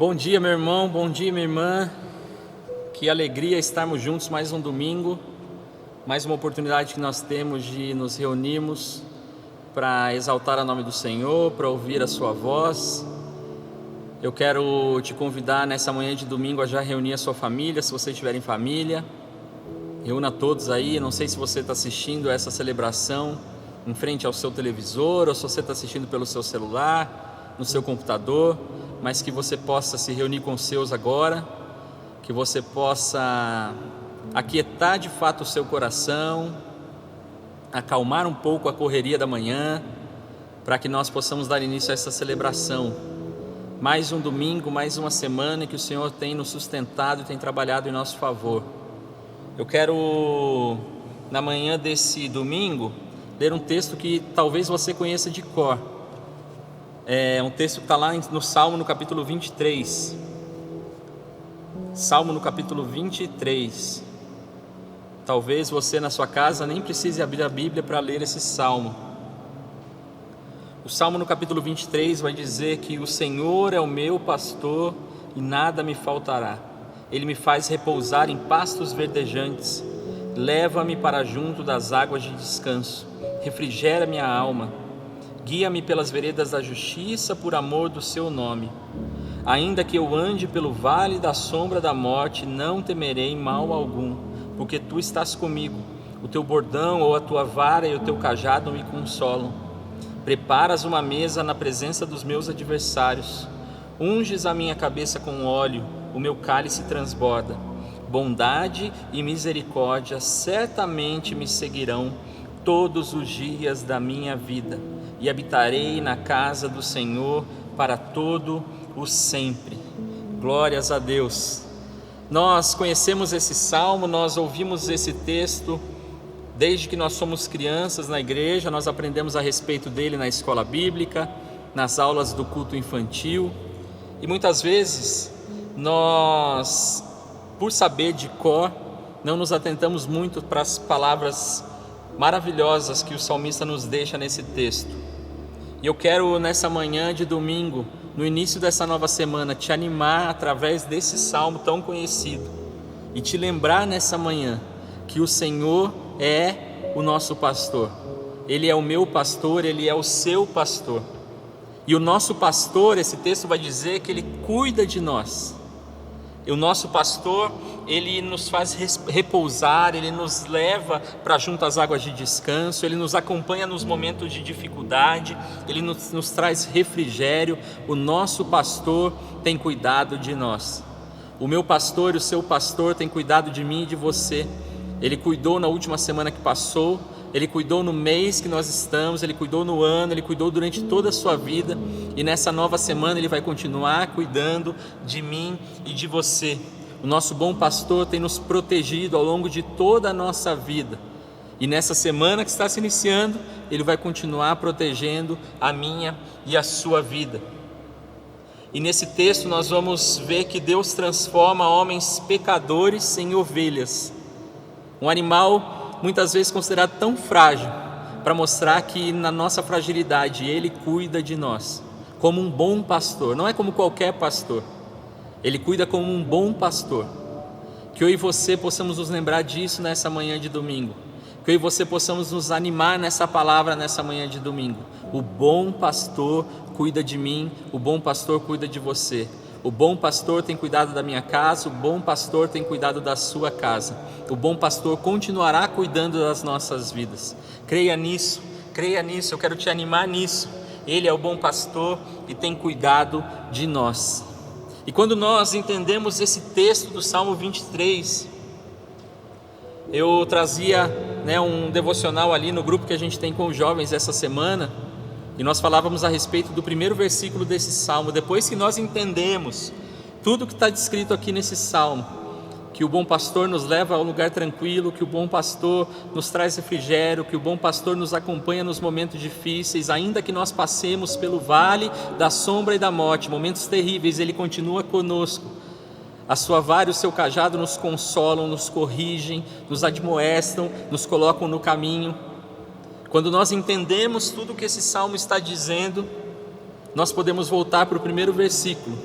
Bom dia, meu irmão, bom dia, minha irmã. Que alegria estarmos juntos mais um domingo, mais uma oportunidade que nós temos de nos reunirmos para exaltar o nome do Senhor, para ouvir a sua voz. Eu quero te convidar nessa manhã de domingo a já reunir a sua família, se você estiver em família. Reúna todos aí. Não sei se você está assistindo essa celebração em frente ao seu televisor, ou se você está assistindo pelo seu celular, no seu computador, mas que você possa se reunir com os seus agora, que você possa aquietar de fato o seu coração, acalmar um pouco a correria da manhã, para que nós possamos dar início a essa celebração. Mais um domingo, mais uma semana que o Senhor tem nos sustentado e tem trabalhado em nosso favor. Eu quero, na manhã desse domingo, ler um texto que talvez você conheça de cor. É um texto que está lá no Salmo, no capítulo 23. Salmo no capítulo 23. Talvez você na sua casa nem precise abrir a Bíblia para ler esse Salmo. O Salmo no capítulo 23 vai dizer que o Senhor é o meu pastor e nada me faltará. Ele me faz repousar em pastos verdejantes, leva-me para junto das águas de descanso, refrigera minha alma, guia-me pelas veredas da justiça por amor do seu nome. Ainda que eu ande pelo vale da sombra da morte, não temerei mal algum, porque tu estás comigo. O teu bordão ou a tua vara e o teu cajado me consolam. Preparas uma mesa na presença dos meus adversários, unges a minha cabeça com óleo, o meu cálice transborda. Bondade e misericórdia certamente me seguirão todos os dias da minha vida, e habitarei na casa do Senhor para todo o sempre. Glórias a Deus. Nós conhecemos esse salmo, nós ouvimos esse texto desde que nós somos crianças na igreja, nós aprendemos a respeito dele na escola bíblica, nas aulas do culto infantil, e muitas vezes nós, por saber de cor, não nos atentamos muito para as palavras maravilhosas que o salmista nos deixa nesse texto. E eu quero nessa manhã de domingo, no início dessa nova semana, te animar através desse salmo tão conhecido e te lembrar nessa manhã que o Senhor é o nosso pastor. Ele é o meu pastor, Ele é o seu pastor. E o nosso pastor, esse texto vai dizer que Ele cuida de nós. E o nosso pastor, Ele nos faz repousar, Ele nos leva para junto às águas de descanso, Ele nos acompanha nos momentos de dificuldade, Ele nos traz refrigério. O nosso pastor tem cuidado de nós. O meu pastor e o seu pastor tem cuidado de mim e de você. Ele cuidou na última semana que passou, Ele cuidou no mês que nós estamos, Ele cuidou no ano, Ele cuidou durante toda a sua vida, e nessa nova semana Ele vai continuar cuidando de mim e de você. O nosso bom pastor tem nos protegido ao longo de toda a nossa vida, e nessa semana que está se iniciando, Ele vai continuar protegendo a minha e a sua vida. E nesse texto nós vamos ver que Deus transforma homens pecadores em ovelhas, um animal muitas vezes considerado tão frágil, para mostrar que na nossa fragilidade Ele cuida de nós, como um bom pastor. Não é como qualquer pastor, Ele cuida como um bom pastor. Que eu e você possamos nos lembrar disso nessa manhã de domingo, que eu e você possamos nos animar nessa palavra nessa manhã de domingo. O bom pastor cuida de mim, o bom pastor cuida de você. O bom pastor tem cuidado da minha casa, o bom pastor tem cuidado da sua casa. O bom pastor continuará cuidando das nossas vidas. Creia nisso, eu quero te animar nisso. Ele é o bom pastor e tem cuidado de nós. E quando nós entendemos esse texto do Salmo 23, eu trazia um devocional ali no grupo que a gente tem com os jovens essa semana, e nós falávamos a respeito do primeiro versículo desse salmo. Depois que nós entendemos tudo que está descrito aqui nesse salmo, que o bom pastor nos leva a um lugar tranquilo, que o bom pastor nos traz refrigério, que o bom pastor nos acompanha nos momentos difíceis, ainda que nós passemos pelo vale da sombra e da morte, momentos terríveis, Ele continua conosco. A sua vara e o seu cajado nos consolam, nos corrigem, nos admoestam, nos colocam no caminho. Quando nós entendemos tudo o que esse salmo está dizendo, nós podemos voltar para o primeiro versículo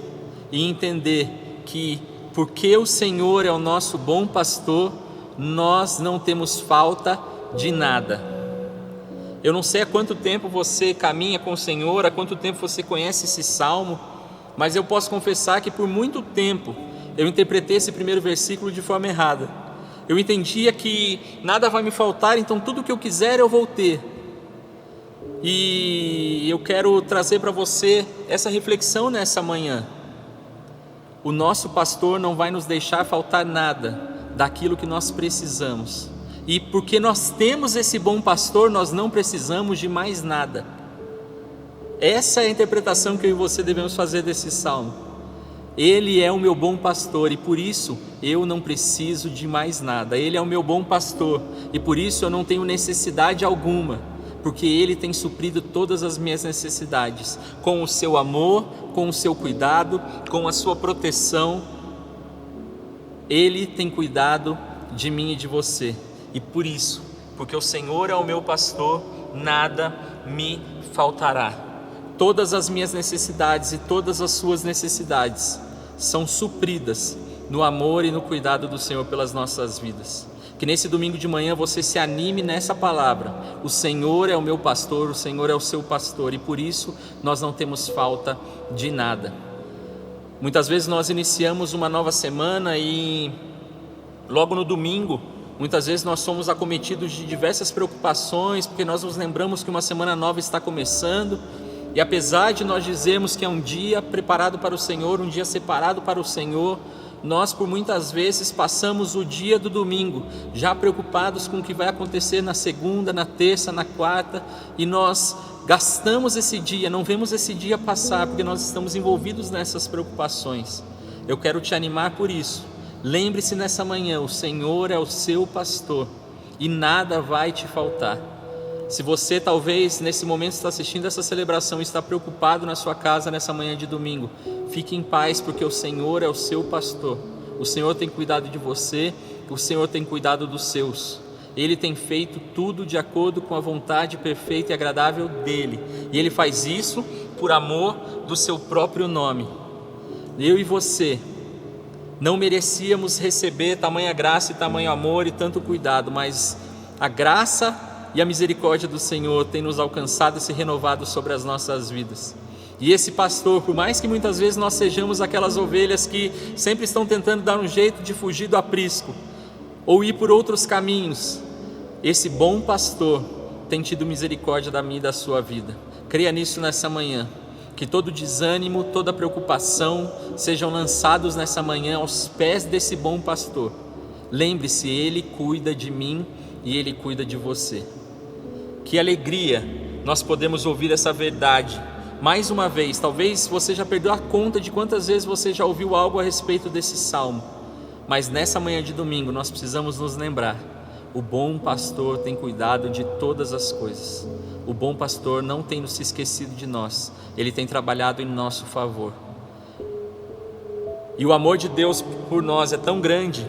e entender que, porque o Senhor é o nosso bom pastor, nós não temos falta de nada. Eu não sei há quanto tempo você caminha com o Senhor, há quanto tempo você conhece esse salmo, mas eu posso confessar que por muito tempo eu interpretei esse primeiro versículo de forma errada. Eu entendia que nada vai me faltar, então tudo que eu quiser eu vou ter. E eu quero trazer para você essa reflexão nessa manhã. O nosso pastor não vai nos deixar faltar nada daquilo que nós precisamos. E porque nós temos esse bom pastor, nós não precisamos de mais nada. Essa é a interpretação que eu e você devemos fazer desse salmo. Ele é o meu bom pastor e por isso eu não preciso de mais nada. Ele é o meu bom pastor e por isso eu não tenho necessidade alguma, porque Ele tem suprido todas as minhas necessidades, com o seu amor, com o seu cuidado, com a sua proteção. Ele tem cuidado de mim e de você, e por isso, porque o Senhor é o meu pastor, nada me faltará. Todas as minhas necessidades e todas as suas necessidades são supridas no amor e no cuidado do Senhor pelas nossas vidas. Que nesse domingo de manhã você se anime nessa palavra. O Senhor é o meu pastor, o Senhor é o seu pastor e por isso nós não temos falta de nada. Muitas vezes nós iniciamos uma nova semana e logo no domingo, muitas vezes nós somos acometidos de diversas preocupações, porque nós nos lembramos que uma semana nova está começando. E apesar de nós dizermos que é um dia preparado para o Senhor, um dia separado para o Senhor, nós por muitas vezes passamos o dia do domingo já preocupados com o que vai acontecer na segunda, na terça, na quarta, e nós gastamos esse dia, não vemos esse dia passar porque nós estamos envolvidos nessas preocupações. Eu quero te animar por isso. Lembre-se nessa manhã, o Senhor é o seu pastor e nada vai te faltar. Se você talvez nesse momento está assistindo essa celebração e está preocupado na sua casa nessa manhã de domingo, fique em paz porque o Senhor é o seu pastor. O Senhor tem cuidado de você, o Senhor tem cuidado dos seus. Ele tem feito tudo de acordo com a vontade perfeita e agradável dele. E Ele faz isso por amor do seu próprio nome. Eu e você não merecíamos receber tamanha graça e tamanho amor e tanto cuidado, mas a graça e a misericórdia do Senhor tem nos alcançado e se renovado sobre as nossas vidas. E esse pastor, por mais que muitas vezes nós sejamos aquelas ovelhas que sempre estão tentando dar um jeito de fugir do aprisco ou ir por outros caminhos, esse bom pastor tem tido misericórdia da minha e da sua vida. Creia nisso nessa manhã, que todo desânimo, toda preocupação sejam lançados nessa manhã aos pés desse bom pastor. Lembre-se, Ele cuida de mim e Ele cuida de você. Que alegria nós podemos ouvir essa verdade mais uma vez. Talvez você já perdeu a conta de quantas vezes você já ouviu algo a respeito desse salmo, mas nessa manhã de domingo nós precisamos nos lembrar: o bom pastor tem cuidado de todas as coisas. O bom pastor não tem se esquecido de nós, Ele tem trabalhado em nosso favor. E o amor de Deus por nós é tão grande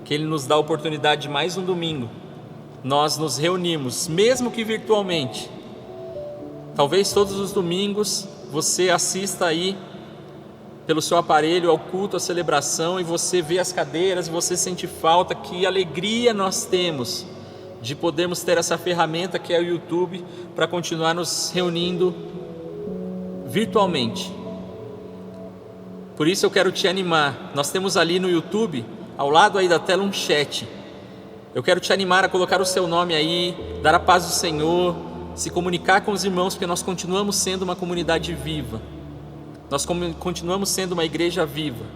que Ele nos dá a oportunidade de mais um domingo nós nos reunimos, mesmo que virtualmente. Talvez todos os domingos você assista aí pelo seu aparelho ao culto, à celebração, e você vê as cadeiras, e você sente falta. Que alegria nós temos de podermos ter essa ferramenta que é o YouTube para continuar nos reunindo virtualmente. Por isso eu quero te animar. Nós temos ali no YouTube, ao lado aí da tela, um chat. Eu quero te animar a colocar o seu nome aí, dar a paz do Senhor, se comunicar com os irmãos, porque nós continuamos sendo uma comunidade viva. Nós continuamos sendo uma igreja viva.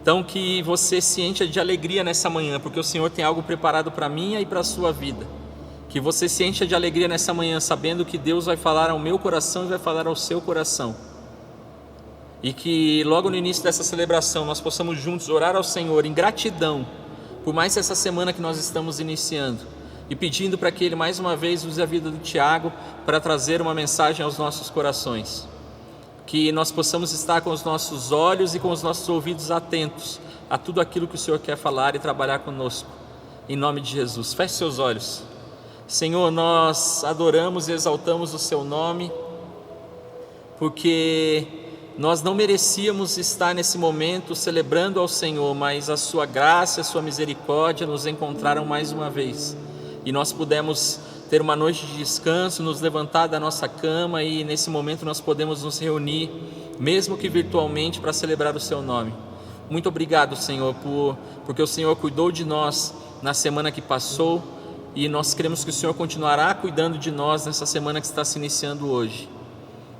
Então que você se encha de alegria nessa manhã, porque o Senhor tem algo preparado para mim e para a sua vida. Que você se encha de alegria nessa manhã, sabendo que Deus vai falar ao meu coração e vai falar ao seu coração. E que logo no início dessa celebração nós possamos juntos orar ao Senhor em gratidão por mais essa semana que nós estamos iniciando, e pedindo para que Ele mais uma vez use a vida do Tiago para trazer uma mensagem aos nossos corações. Que nós possamos estar com os nossos olhos e com os nossos ouvidos atentos a tudo aquilo que o Senhor quer falar e trabalhar conosco. Em nome de Jesus, feche seus olhos. Senhor, nós adoramos e exaltamos o Seu nome, porque nós não merecíamos estar nesse momento celebrando ao Senhor, mas a sua graça, a sua misericórdia nos encontraram mais uma vez. E nós pudemos ter uma noite de descanso, nos levantar da nossa cama e nesse momento nós podemos nos reunir, mesmo que virtualmente, para celebrar o seu nome. Muito obrigado, Senhor, porque o Senhor cuidou de nós na semana que passou e nós queremos que o Senhor continuará cuidando de nós nessa semana que está se iniciando hoje.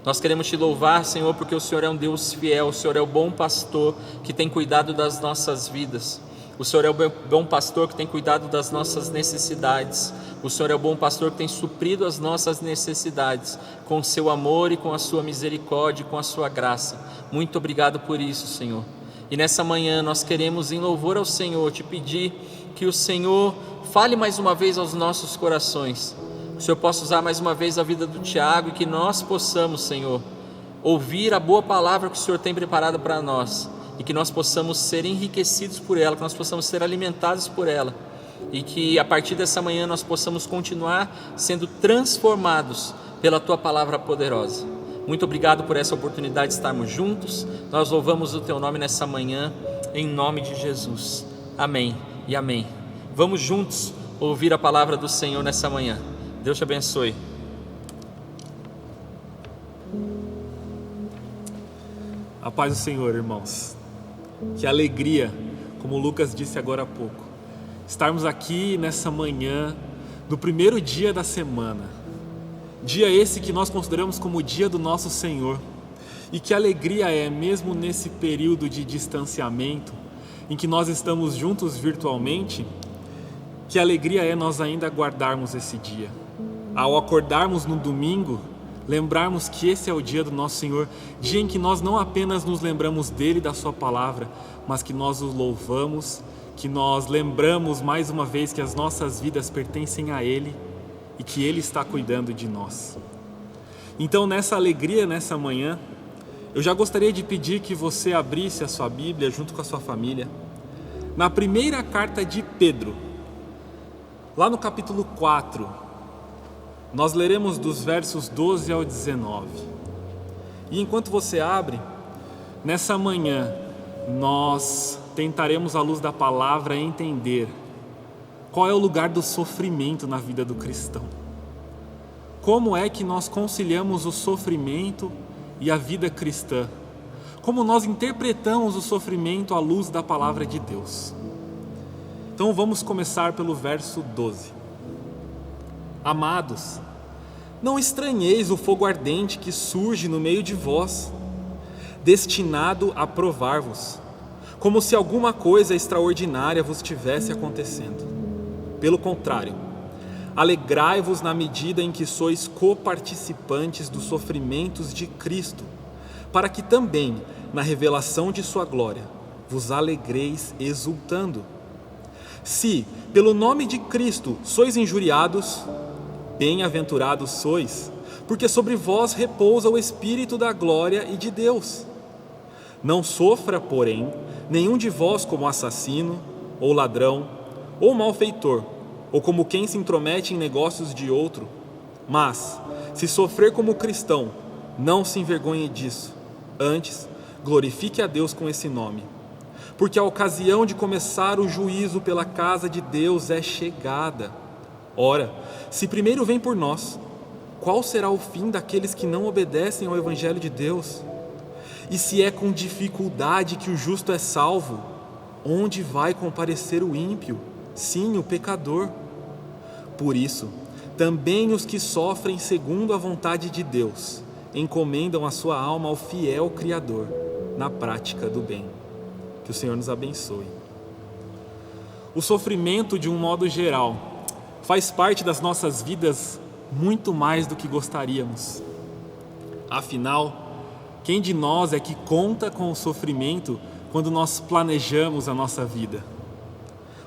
Nós queremos te louvar, Senhor, porque o Senhor é um Deus fiel, o Senhor é o bom pastor que tem cuidado das nossas vidas. O Senhor é o bom pastor que tem cuidado das nossas necessidades. O Senhor é o bom pastor que tem suprido as nossas necessidades com o seu amor e com a sua misericórdia e com a sua graça. Muito obrigado por isso, Senhor. E nessa manhã nós queremos, em louvor ao Senhor, te pedir que o Senhor fale mais uma vez aos nossos corações. Que o Senhor possa usar mais uma vez a vida do Tiago e que nós possamos, Senhor, ouvir a boa palavra que o Senhor tem preparado para nós e que nós possamos ser enriquecidos por ela, que nós possamos ser alimentados por ela e que a partir dessa manhã nós possamos continuar sendo transformados pela Tua palavra poderosa. Muito obrigado por essa oportunidade de estarmos juntos. Nós louvamos o Teu nome nessa manhã, em nome de Jesus. Amém e amém. Vamos juntos ouvir a palavra do Senhor nessa manhã. Deus te abençoe. A paz do Senhor, irmãos. Que alegria, como o Lucas disse agora há pouco, estarmos aqui nessa manhã, no primeiro dia da semana. Dia esse que nós consideramos como o dia do nosso Senhor. E que alegria é, mesmo nesse período de distanciamento, em que nós estamos juntos virtualmente, que alegria é nós ainda guardarmos esse dia. Ao acordarmos no domingo, lembrarmos que esse é o dia do nosso Senhor, dia em que nós não apenas nos lembramos dele e da sua palavra, mas que nós o louvamos, que nós lembramos mais uma vez que as nossas vidas pertencem a ele e que ele está cuidando de nós. Então, nessa alegria, nessa manhã, eu já gostaria de pedir que você abrisse a sua Bíblia junto com a sua família na primeira carta de Pedro, lá no capítulo 4, nós leremos dos versos 12 ao 19. E enquanto você abre, nessa manhã, nós tentaremos à luz da palavra entender qual é o lugar do sofrimento na vida do cristão. Como é que nós conciliamos o sofrimento e a vida cristã? Como nós interpretamos o sofrimento à luz da palavra de Deus? Então vamos começar pelo verso 12. Amados, não estranheis o fogo ardente que surge no meio de vós, destinado a provar-vos, como se alguma coisa extraordinária vos estivesse acontecendo. Pelo contrário, alegrai-vos na medida em que sois coparticipantes dos sofrimentos de Cristo, para que também, na revelação de sua glória, vos alegreis exultando. Se, pelo nome de Cristo, sois injuriados, bem-aventurados sois, porque sobre vós repousa o Espírito da glória e de Deus. Não sofra, porém, nenhum de vós como assassino, ou ladrão, ou malfeitor, ou como quem se intromete em negócios de outro. Mas, se sofrer como cristão, não se envergonhe disso. Antes, glorifique a Deus com esse nome. Porque a ocasião de começar o juízo pela casa de Deus é chegada. Ora, se primeiro vem por nós, qual será o fim daqueles que não obedecem ao Evangelho de Deus? E se é com dificuldade que o justo é salvo, onde vai comparecer o ímpio? Sim, o pecador. Por isso, também os que sofrem segundo a vontade de Deus, encomendam a sua alma ao fiel Criador, na prática do bem. Que o Senhor nos abençoe. O sofrimento, de um modo geral, faz parte das nossas vidas muito mais do que gostaríamos. Afinal, quem de nós é que conta com o sofrimento quando nós planejamos a nossa vida?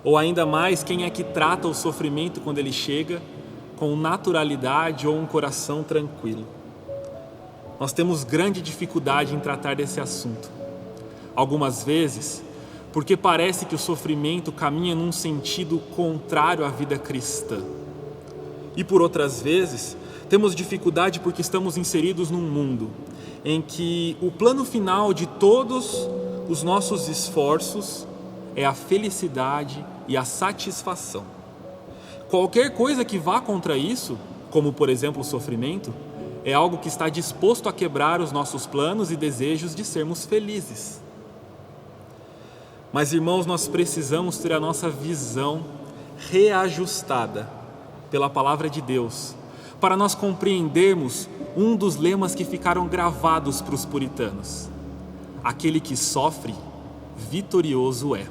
Ou ainda mais, quem é que trata o sofrimento quando ele chega com naturalidade ou um coração tranquilo? Nós temos grande dificuldade em tratar desse assunto. Algumas vezes, porque parece que o sofrimento caminha num sentido contrário à vida cristã. E por outras vezes, temos dificuldade porque estamos inseridos num mundo em que o plano final de todos os nossos esforços é a felicidade e a satisfação. Qualquer coisa que vá contra isso, como por exemplo o sofrimento, é algo que está disposto a quebrar os nossos planos e desejos de sermos felizes. Mas, irmãos, nós precisamos ter a nossa visão reajustada pela palavra de Deus, para nós compreendermos um dos lemas que ficaram gravados para os puritanos: aquele que sofre, vitorioso é.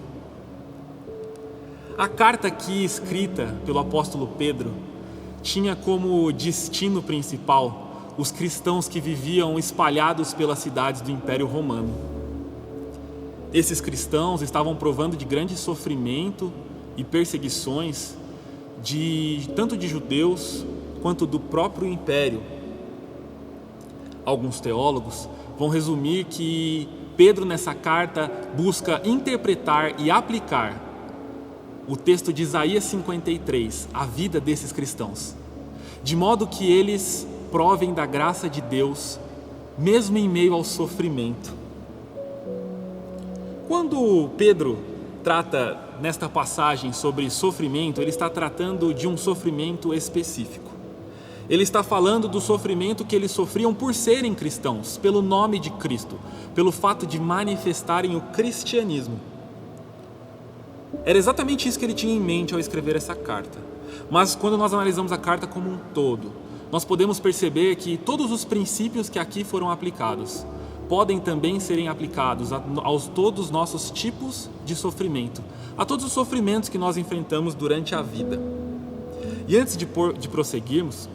A carta aqui escrita pelo apóstolo Pedro tinha como destino principal os cristãos que viviam espalhados pelas cidades do Império Romano. Esses cristãos estavam provando de grande sofrimento e perseguições tanto de judeus quanto do próprio império. Alguns teólogos vão resumir que Pedro nessa carta busca interpretar e aplicar o texto de Isaías 53 à vida desses cristãos, de modo que eles provem da graça de Deus, mesmo em meio ao sofrimento. Quando Pedro trata nesta passagem sobre sofrimento, ele está tratando de um sofrimento específico. Ele está falando do sofrimento que eles sofriam por serem cristãos, pelo nome de Cristo, pelo fato de manifestarem o cristianismo. Era exatamente isso que ele tinha em mente ao escrever essa carta. Mas quando nós analisamos a carta como um todo, nós podemos perceber que todos os princípios que aqui foram aplicados podem também serem aplicados a todos os nossos tipos de sofrimento, a todos os sofrimentos que nós enfrentamos durante a vida. E antes de prosseguirmos,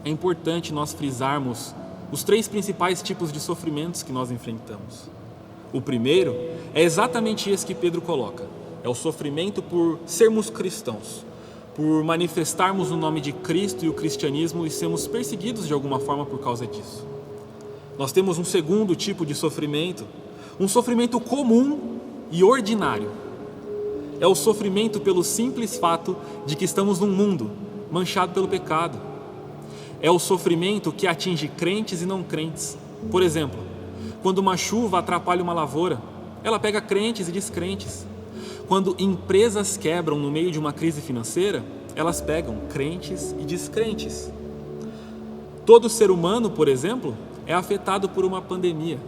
é importante nós frisarmos os 3 principais tipos de sofrimentos que nós enfrentamos. O primeiro é exatamente esse que Pedro coloca: é o sofrimento por sermos cristãos, por manifestarmos o nome de Cristo e o cristianismo e sermos perseguidos de alguma forma por causa disso. Nós temos um segundo tipo de sofrimento, um sofrimento comum e ordinário. É o sofrimento pelo simples fato de que estamos num mundo manchado pelo pecado. É o sofrimento que atinge crentes e não crentes. Por exemplo, quando uma chuva atrapalha uma lavoura, ela pega crentes e descrentes. Quando empresas quebram no meio de uma crise financeira, elas pegam crentes e descrentes. Todo ser humano, por exemplo, é afetado por uma pandemia,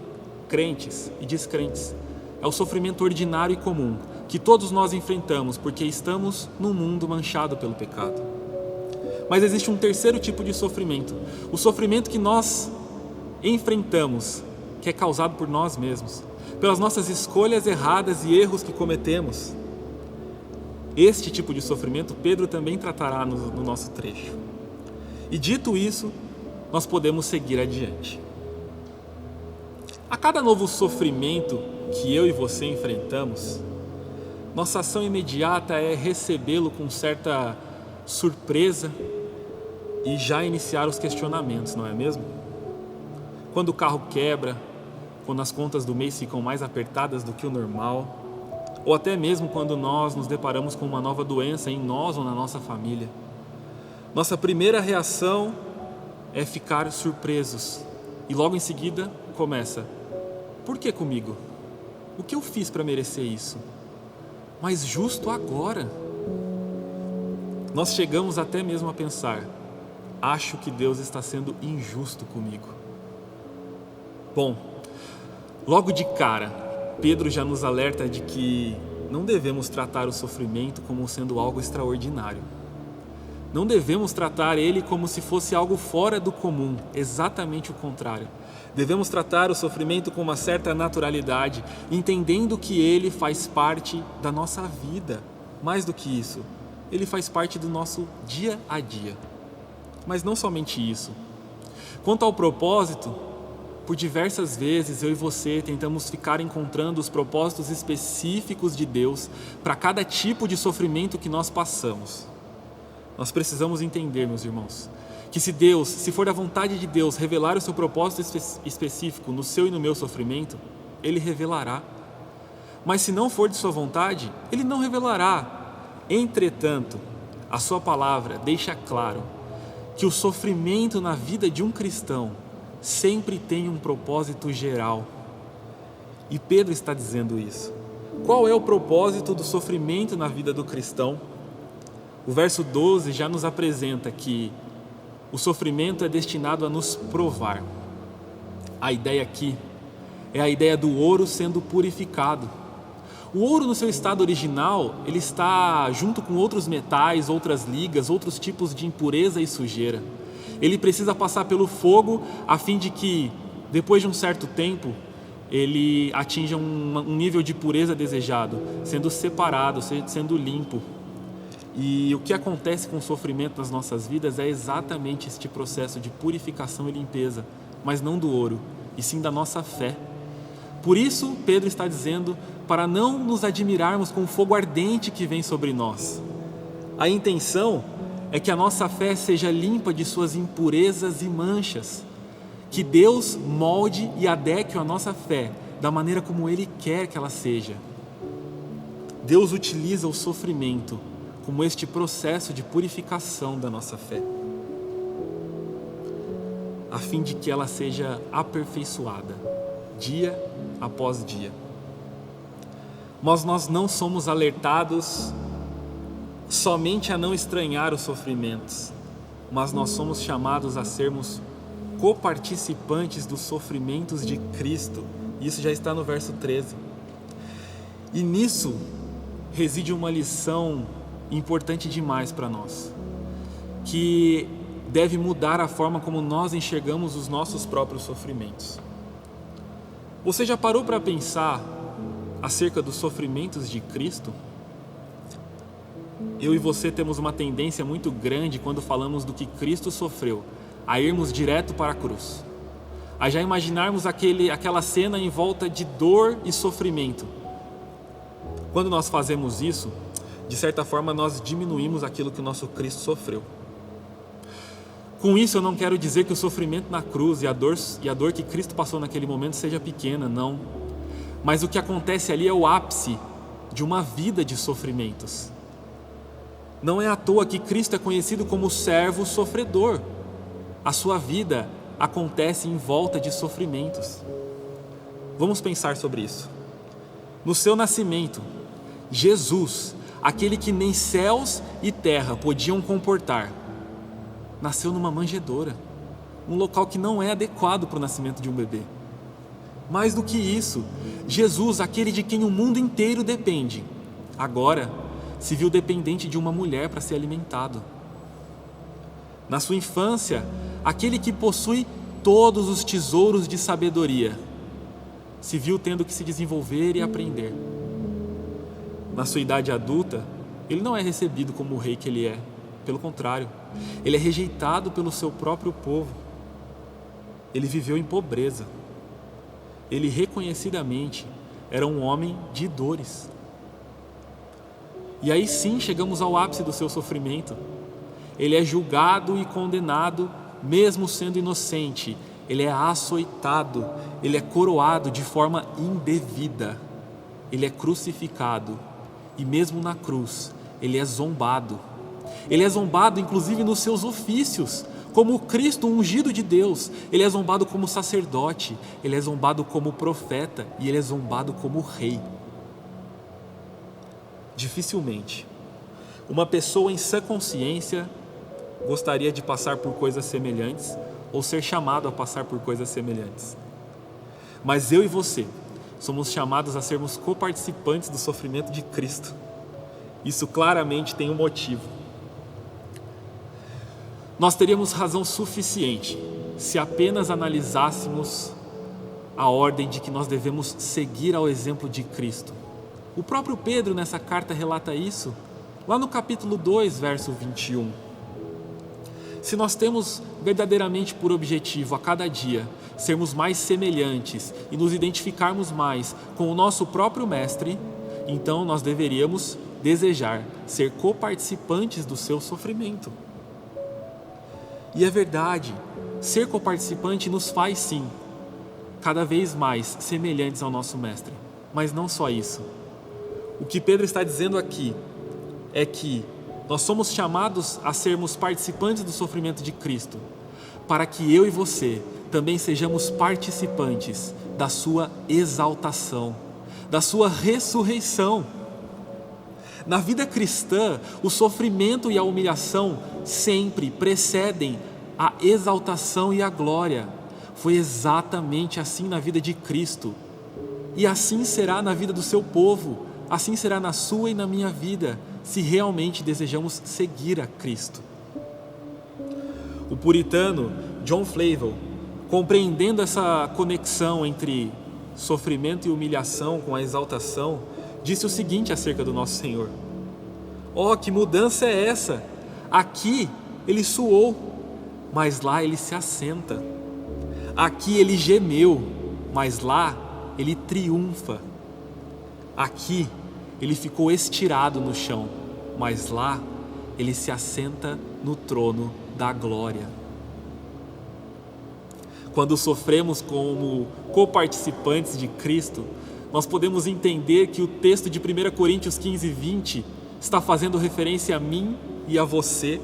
crentes e descrentes. É o sofrimento ordinário e comum que todos nós enfrentamos porque estamos num mundo manchado pelo pecado. Mas existe um terceiro tipo de sofrimento, o sofrimento que nós enfrentamos, que é causado por nós mesmos, pelas nossas escolhas erradas e erros que cometemos. Este tipo de sofrimento Pedro também tratará no nosso trecho. E dito isso, nós podemos seguir adiante. A cada novo sofrimento que eu e você enfrentamos, nossa ação imediata é recebê-lo com certa surpresa e já iniciar os questionamentos, não é mesmo? Quando o carro quebra, quando as contas do mês ficam mais apertadas do que o normal, ou até mesmo quando nós nos deparamos com uma nova doença em nós ou na nossa família, nossa primeira reação é ficar surpresos e logo em seguida começa: por que comigo? O que eu fiz para merecer isso? Mas justo agora? Nós chegamos até mesmo a pensar: acho que Deus está sendo injusto comigo. Bom, logo de cara, Pedro já nos alerta de que não devemos tratar o sofrimento como sendo algo extraordinário. Não devemos tratar ele como se fosse algo fora do comum, exatamente o contrário. Devemos tratar o sofrimento com uma certa naturalidade, entendendo que ele faz parte da nossa vida. Mais do que isso, ele faz parte do nosso dia a dia. Mas não somente isso. Quanto ao propósito, por diversas vezes eu e você tentamos ficar encontrando os propósitos específicos de Deus para cada tipo de sofrimento que nós passamos. Nós precisamos entender, meus irmãos, que se for da vontade de Deus revelar o seu propósito específico no seu e no meu sofrimento, Ele revelará. Mas se não for de sua vontade, Ele não revelará. Entretanto, a sua palavra deixa claro que o sofrimento na vida de um cristão sempre tem um propósito geral. E Pedro está dizendo isso. Qual é o propósito do sofrimento na vida do cristão? O verso 12 já nos apresenta que o sofrimento é destinado a nos provar. A ideia aqui é a ideia do ouro sendo purificado. O ouro no seu estado original, ele está junto com outros metais, outras ligas, outros tipos de impureza e sujeira. Ele precisa passar pelo fogo a fim de que, depois de um certo tempo, ele atinja um nível de pureza desejado, sendo separado, sendo limpo. E o que acontece com o sofrimento nas nossas vidas é exatamente este processo de purificação e limpeza, mas não do ouro, e sim da nossa fé. Por isso, Pedro está dizendo para não nos admirarmos com o fogo ardente que vem sobre nós. A intenção é que a nossa fé seja limpa de suas impurezas e manchas, que Deus molde e adeque a nossa fé da maneira como Ele quer que ela seja. Deus utiliza o sofrimento como este processo de purificação da nossa fé, a fim de que ela seja aperfeiçoada, dia após dia. Mas nós não somos alertados somente a não estranhar os sofrimentos, mas nós somos chamados a sermos coparticipantes dos sofrimentos de Cristo. Isso já está no verso 13. E nisso reside uma lição importante demais para nós, que deve mudar a forma como nós enxergamos os nossos próprios sofrimentos. Você já parou para pensar acerca dos sofrimentos de Cristo? Eu e você temos uma tendência muito grande quando falamos do que Cristo sofreu, a irmos direto para a cruz, a já imaginarmos aquela cena em volta de dor e sofrimento. Quando nós fazemos isso, de certa forma nós diminuímos aquilo que o nosso Cristo sofreu. Com isso eu não quero dizer que o sofrimento na cruz e a dor que Cristo passou naquele momento seja pequena, não. Mas o que acontece ali é o ápice de uma vida de sofrimentos. Não é à toa que Cristo é conhecido como servo sofredor. A sua vida acontece em volta de sofrimentos. Vamos pensar sobre isso. No seu nascimento, Jesus, aquele que nem céus e terra podiam comportar, nasceu numa manjedoura, um local que não é adequado para o nascimento de um bebê. Mais do que isso, Jesus, aquele de quem o mundo inteiro depende, agora se viu dependente de uma mulher para ser alimentado. Na sua infância, aquele que possui todos os tesouros de sabedoria, se viu tendo que se desenvolver e aprender. Na sua idade adulta, ele não é recebido como o rei que ele é. Pelo contrário, ele é rejeitado pelo seu próprio povo. Ele viveu em pobreza. Ele reconhecidamente era um homem de dores. E aí sim chegamos ao ápice do seu sofrimento. Ele é julgado e condenado, mesmo sendo inocente. Ele é açoitado, ele é coroado de forma indevida. Ele é crucificado e mesmo na cruz, ele é zombado. Ele é zombado inclusive nos seus ofícios, como o Cristo ungido de Deus. Ele é zombado como sacerdote, ele é zombado como profeta e ele é zombado como rei. Dificilmente uma pessoa em sã consciência gostaria de passar por coisas semelhantes ou ser chamado a passar por coisas semelhantes. Mas eu e você somos chamados a sermos coparticipantes do sofrimento de Cristo. Isso claramente tem um motivo. Nós teríamos razão suficiente se apenas analisássemos a ordem de que nós devemos seguir ao exemplo de Cristo. O próprio Pedro nessa carta relata isso, lá no capítulo 2, verso 21. Se nós temos verdadeiramente por objetivo a cada dia sermos mais semelhantes e nos identificarmos mais com o nosso próprio Mestre, então nós deveríamos desejar ser coparticipantes do seu sofrimento. E é verdade, ser coparticipante nos faz sim, cada vez mais semelhantes ao nosso Mestre. Mas não só isso. O que Pedro está dizendo aqui é que nós somos chamados a sermos participantes do sofrimento de Cristo, para que eu e você também sejamos participantes da sua exaltação, da sua ressurreição. Na vida cristã, o sofrimento e a humilhação sempre precedem a exaltação e a glória. Foi exatamente assim na vida de Cristo. E assim será na vida do seu povo, assim será na sua e na minha vida, se realmente desejamos seguir a Cristo. O puritano John Flavel, compreendendo essa conexão entre sofrimento e humilhação com a exaltação, disse o seguinte acerca do nosso Senhor: "Oh, que mudança é essa! Aqui ele suou, mas lá ele se assenta. Aqui ele gemeu, mas lá ele triunfa. Aqui ele ficou estirado no chão, mas lá ele se assenta no trono da glória." Quando sofremos como coparticipantes de Cristo, nós podemos entender que o texto de 1 Coríntios 15:20 está fazendo referência a mim e a você.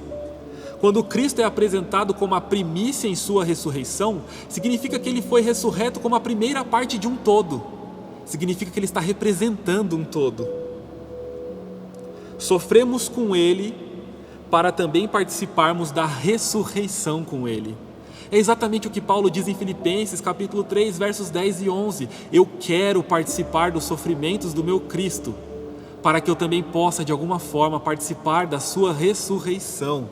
Quando Cristo é apresentado como a primícia em sua ressurreição, significa que ele foi ressurreto como a primeira parte de um todo. Significa que ele está representando um todo. Sofremos com ele para também participarmos da ressurreição com ele. É exatamente o que Paulo diz em Filipenses, capítulo 3, versos 10 e 11. Eu quero participar dos sofrimentos do meu Cristo, para que eu também possa, de alguma forma, participar da sua ressurreição.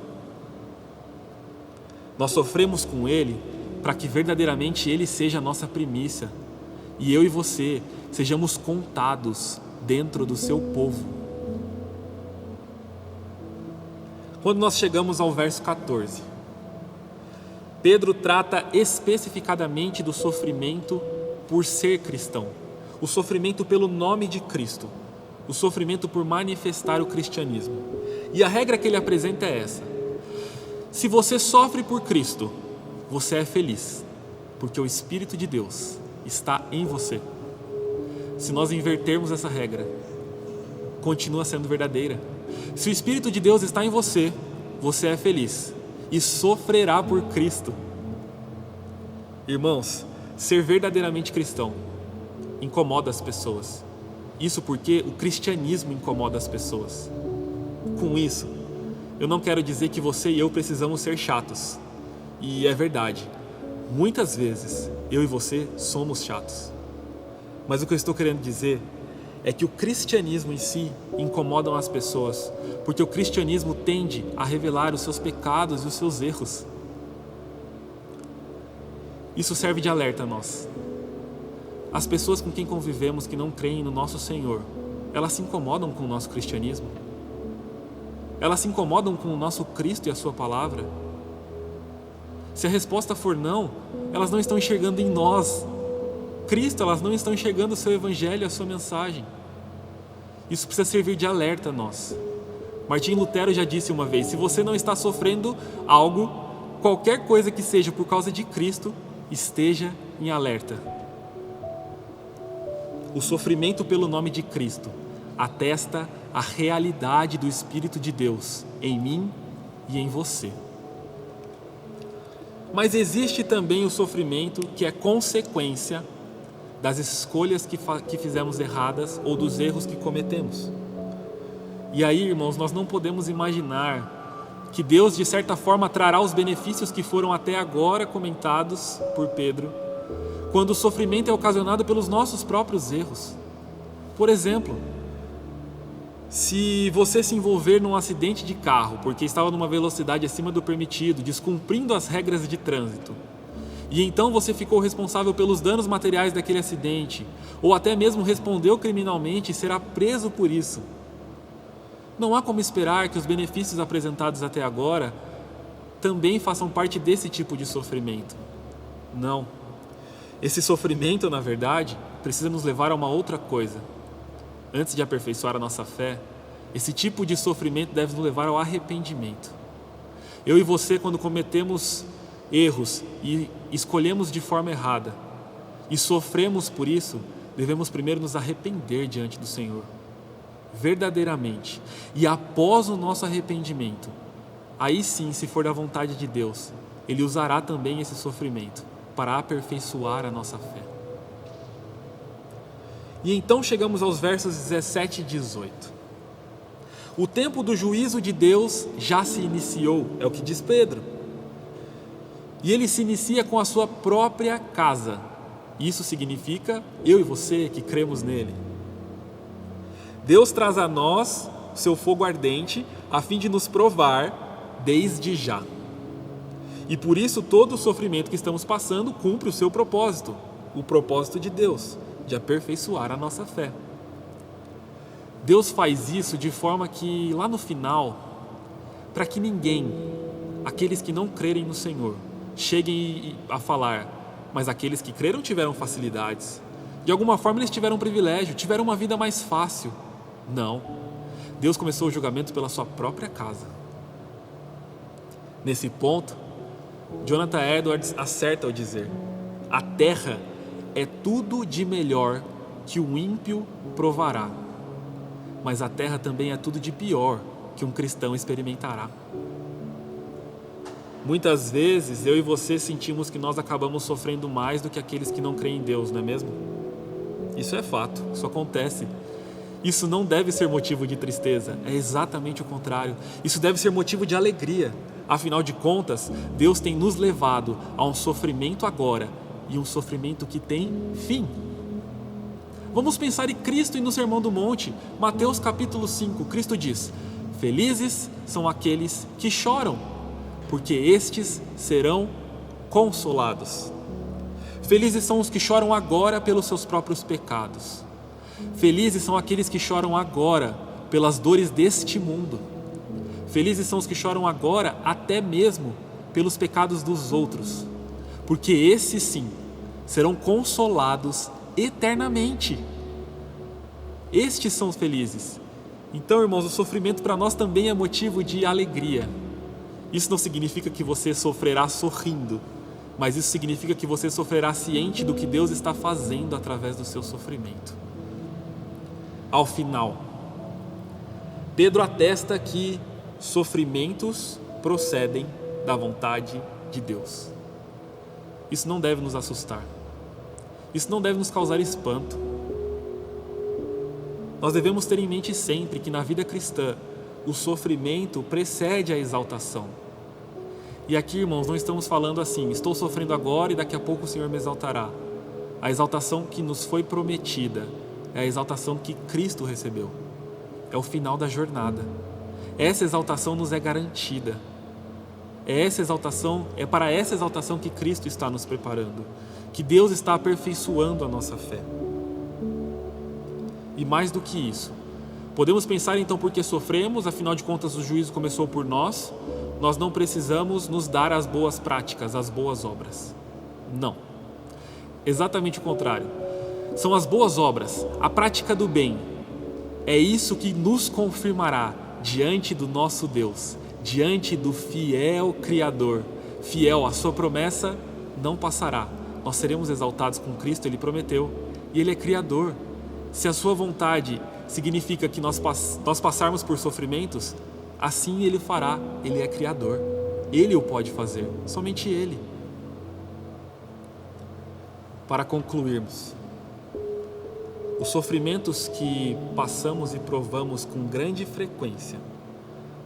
Nós sofremos com ele para que verdadeiramente ele seja a nossa primícia, e eu e você sejamos contados dentro do seu povo. Quando nós chegamos ao verso 14, Pedro trata especificadamente do sofrimento por ser cristão, o sofrimento pelo nome de Cristo, o sofrimento por manifestar o cristianismo. E a regra que ele apresenta é essa: se você sofre por Cristo, você é feliz, porque o Espírito de Deus está em você. Se nós invertermos essa regra, continua sendo verdadeira. Se o Espírito de Deus está em você, você é feliz e sofrerá por Cristo. Irmãos, ser verdadeiramente cristão incomoda as pessoas. Isso porque o cristianismo incomoda as pessoas. Com isso, eu não quero dizer que você e eu precisamos ser chatos. E é verdade, muitas vezes eu e você somos chatos. Mas o que eu estou querendo dizer é que o cristianismo em si incomoda as pessoas, porque o cristianismo tende a revelar os seus pecados e os seus erros. Isso serve de alerta a nós. As pessoas com quem convivemos que não creem no nosso Senhor, elas se incomodam com o nosso cristianismo? Elas se incomodam com o nosso Cristo e a sua palavra? Se a resposta for não, elas não estão enxergando em nós Cristo, elas não estão enxergando o seu evangelho, a sua mensagem. Isso precisa servir de alerta a nós. Martim Lutero já disse uma vez: se você não está sofrendo algo, qualquer coisa que seja por causa de Cristo, esteja em alerta. O sofrimento pelo nome de Cristo atesta a realidade do Espírito de Deus em mim e em você. Mas existe também o sofrimento que é consequência das escolhas que fizemos erradas ou dos erros que cometemos. E aí, irmãos, nós não podemos imaginar que Deus, de certa forma, trará os benefícios que foram até agora comentados por Pedro, quando o sofrimento é ocasionado pelos nossos próprios erros. Por exemplo, se você se envolver num acidente de carro porque estava numa velocidade acima do permitido, descumprindo as regras de trânsito, e então você ficou responsável pelos danos materiais daquele acidente, ou até mesmo respondeu criminalmente e será preso por isso, não há como esperar que os benefícios apresentados até agora também façam parte desse tipo de sofrimento. Não. Esse sofrimento, na verdade, precisa nos levar a uma outra coisa. Antes de aperfeiçoar a nossa fé, esse tipo de sofrimento deve nos levar ao arrependimento. Eu e você, quando cometemos erros e escolhemos de forma errada e sofremos por isso, devemos primeiro nos arrepender diante do Senhor, verdadeiramente. E após o nosso arrependimento, aí sim, se for da vontade de Deus, Ele usará também esse sofrimento para aperfeiçoar a nossa fé. E então chegamos aos versos 17 e 18. O tempo do juízo de Deus já se iniciou, é o que diz Pedro. E ele se inicia com a sua própria casa. Isso significa eu e você que cremos nele. Deus traz a nós seu fogo ardente a fim de nos provar desde já. E por isso todo o sofrimento que estamos passando cumpre o seu propósito, o propósito de Deus, de aperfeiçoar a nossa fé. Deus faz isso de forma que lá no final, para que ninguém, aqueles que não crerem no Senhor, cheguem a falar, mas aqueles que creram tiveram facilidades. De alguma forma eles tiveram privilégio, tiveram uma vida mais fácil. Não. Deus começou o julgamento pela sua própria casa. Nesse ponto, Jonathan Edwards acerta ao dizer: a terra é tudo de melhor que o ímpio provará, mas a terra também é tudo de pior que um cristão experimentará. Muitas vezes eu e você sentimos que nós acabamos sofrendo mais do que aqueles que não creem em Deus, não é mesmo? Isso é fato, isso acontece. Isso não deve ser motivo de tristeza, é exatamente o contrário. Isso deve ser motivo de alegria. Afinal de contas, Deus tem nos levado a um sofrimento agora e um sofrimento que tem fim. Vamos pensar em Cristo e no Sermão do Monte. Mateus capítulo 5, Cristo diz: felizes são aqueles que choram, porque estes serão consolados. Felizes são os que choram agora pelos seus próprios pecados. Felizes são aqueles que choram agora pelas dores deste mundo. Felizes são os que choram agora até mesmo pelos pecados dos outros, porque esses sim serão consolados eternamente. Estes são os felizes. Então, irmãos, o sofrimento para nós também é motivo de alegria. Isso não significa que você sofrerá sorrindo, mas isso significa que você sofrerá ciente do que Deus está fazendo através do seu sofrimento. Ao final, Pedro atesta que sofrimentos procedem da vontade de Deus. Isso não deve nos assustar. Isso não deve nos causar espanto. Nós devemos ter em mente sempre que na vida cristã o sofrimento precede a exaltação. E aqui, irmãos, não estamos falando assim: estou sofrendo agora e daqui a pouco o Senhor me exaltará. A exaltação que nos foi prometida é a exaltação que Cristo recebeu. É o final da jornada. Essa exaltação nos é garantida. É para essa exaltação que Cristo está nos preparando, que Deus está aperfeiçoando a nossa fé. E mais do que isso, podemos pensar então por que sofremos, afinal de contas o juízo começou por nós, nós não precisamos nos dar as boas práticas, as boas obras. Não. Exatamente o contrário. São as boas obras, a prática do bem. É isso que nos confirmará diante do nosso Deus, diante do fiel Criador. Fiel, a sua promessa não passará. Nós seremos exaltados com Cristo, Ele prometeu. E Ele é Criador. Se a sua vontade significa que nós passarmos por sofrimentos, assim Ele fará. Ele é Criador. Ele o pode fazer, somente Ele. Para concluirmos, os sofrimentos que passamos e provamos com grande frequência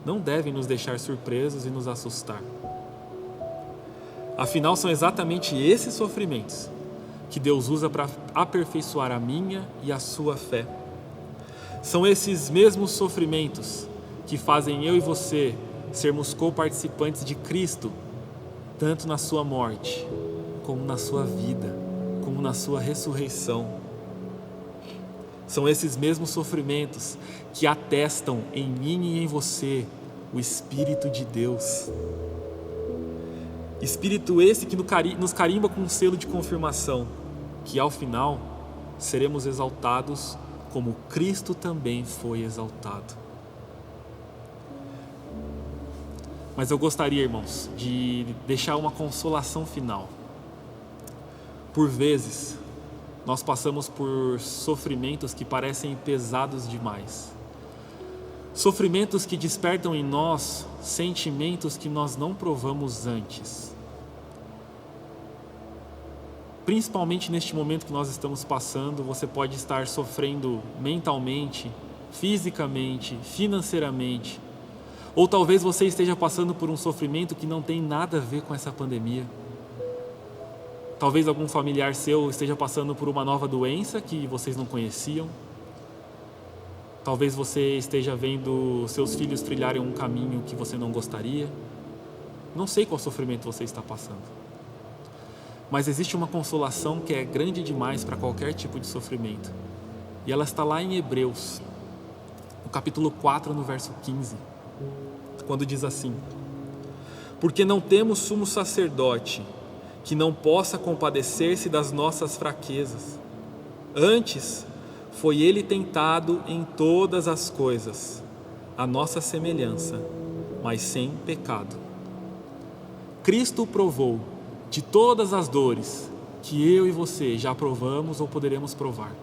não devem nos deixar surpresos e nos assustar. Afinal, são exatamente esses sofrimentos que Deus usa para aperfeiçoar a minha e a sua fé. São esses mesmos sofrimentos que fazem eu e você sermos co-participantes de Cristo, tanto na sua morte, como na sua vida, como na sua ressurreição. São esses mesmos sofrimentos que atestam em mim e em você o Espírito de Deus. Espírito esse que nos carimba com um selo de confirmação, que ao final seremos exaltados como Cristo também foi exaltado. Mas eu gostaria, irmãos, de deixar uma consolação final. Por vezes, nós passamos por sofrimentos que parecem pesados demais. Sofrimentos que despertam em nós sentimentos que nós não provamos antes. principalmente neste momento que nós estamos passando, você pode estar sofrendo mentalmente, fisicamente, financeiramente, ou talvez você esteja passando por um sofrimento que não tem nada a ver com essa pandemia. Talvez algum familiar seu esteja passando por uma nova doença que vocês não conheciam. Talvez você esteja vendo seus filhos trilharem um caminho que você não gostaria. Não sei qual sofrimento você está passando. Mas existe uma consolação que é grande demais para qualquer tipo de sofrimento. E ela está lá em Hebreus, no capítulo 4, no verso 15, quando diz assim: porque não temos sumo sacerdote que não possa compadecer-se das nossas fraquezas. Antes, foi ele tentado em todas as coisas, à nossa semelhança, mas sem pecado. Cristo provou de todas as dores que eu e você já provamos ou poderemos provar.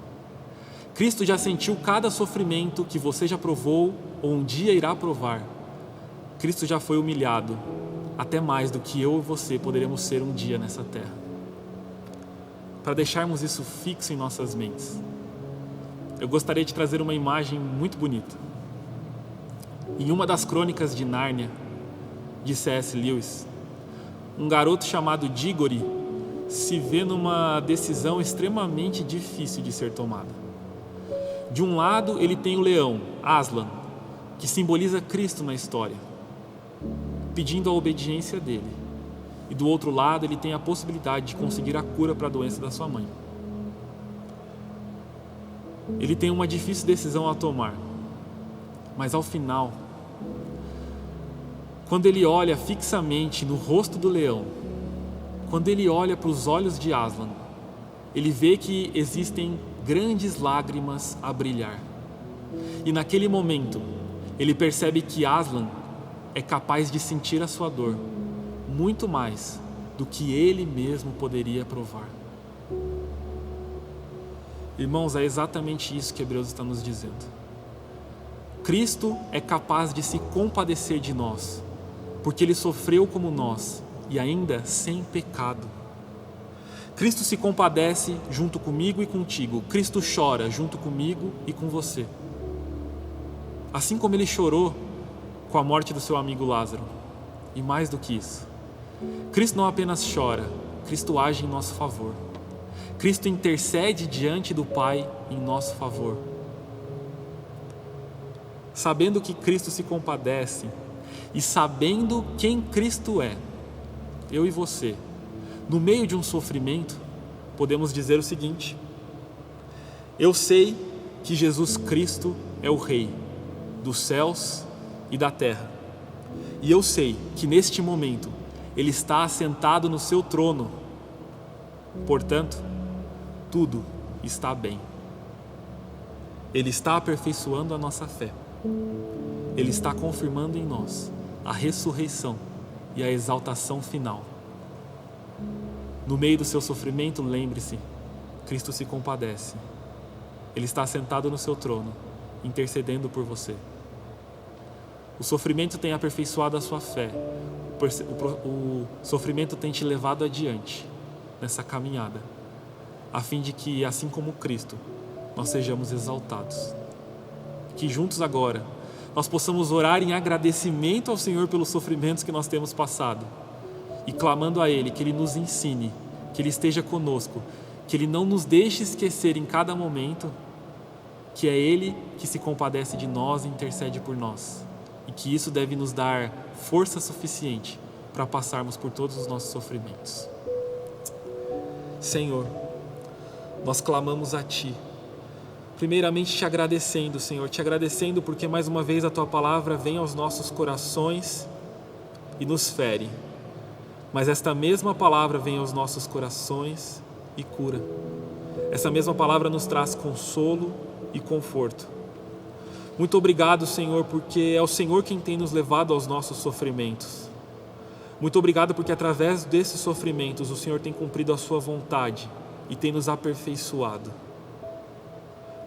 Cristo já sentiu cada sofrimento que você já provou ou um dia irá provar. Cristo já foi humilhado, até mais do que eu e você poderemos ser um dia nessa terra. Para deixarmos isso fixo em nossas mentes, eu gostaria de trazer uma imagem muito bonita. Em uma das crônicas de Nárnia, de C.S. Lewis, um garoto chamado Diggory se vê numa decisão extremamente difícil de ser tomada. De um lado, ele tem o leão, Aslan, que simboliza Cristo na história, pedindo a obediência dele. E do outro lado, ele tem a possibilidade de conseguir a cura para a doença da sua mãe. Ele tem uma difícil decisão a tomar, mas ao final, quando ele olha fixamente no rosto do leão, quando ele olha para os olhos de Aslan, ele vê que existem grandes lágrimas a brilhar. E naquele momento, ele percebe que Aslan é capaz de sentir a sua dor muito mais do que ele mesmo poderia provar. Irmãos, é exatamente isso que Hebreus está nos dizendo. Cristo é capaz de se compadecer de nós, porque Ele sofreu como nós e ainda sem pecado. Cristo se compadece junto comigo e contigo. Cristo chora junto comigo e com você. Assim como Ele chorou com a morte do seu amigo Lázaro. E mais do que isso, Cristo não apenas chora, Cristo age em nosso favor. Cristo intercede diante do Pai em nosso favor. Sabendo que Cristo se compadece e sabendo quem Cristo é, eu e você, no meio de um sofrimento, podemos dizer o seguinte: eu sei que Jesus Cristo é o Rei dos céus e da terra. E eu sei que neste momento Ele está assentado no seu trono. Portanto, tudo está bem. Ele está aperfeiçoando a nossa fé. Ele está confirmando em nós a ressurreição e a exaltação final. No meio do seu sofrimento, lembre-se, Cristo se compadece. Ele está sentado no seu trono, intercedendo por você. O sofrimento tem aperfeiçoado a sua fé. O sofrimento tem te levado adiante nessa caminhada, a fim de que, assim como Cristo, nós sejamos exaltados. Que juntos agora nós possamos orar em agradecimento ao Senhor pelos sofrimentos que nós temos passado e clamando a Ele que Ele nos ensine, que Ele esteja conosco, que Ele não nos deixe esquecer em cada momento que é Ele que se compadece de nós e intercede por nós, e que isso deve nos dar força suficiente para passarmos por todos os nossos sofrimentos. Senhor, nós clamamos a Ti, primeiramente te agradecendo, Senhor, te agradecendo porque mais uma vez a Tua palavra vem aos nossos corações e nos fere, mas esta mesma palavra vem aos nossos corações e cura. Essa mesma palavra nos traz consolo e conforto. Muito obrigado, Senhor, porque é o Senhor quem tem nos levado aos nossos sofrimentos. Muito obrigado porque através desses sofrimentos o Senhor tem cumprido a sua vontade e tem nos aperfeiçoado.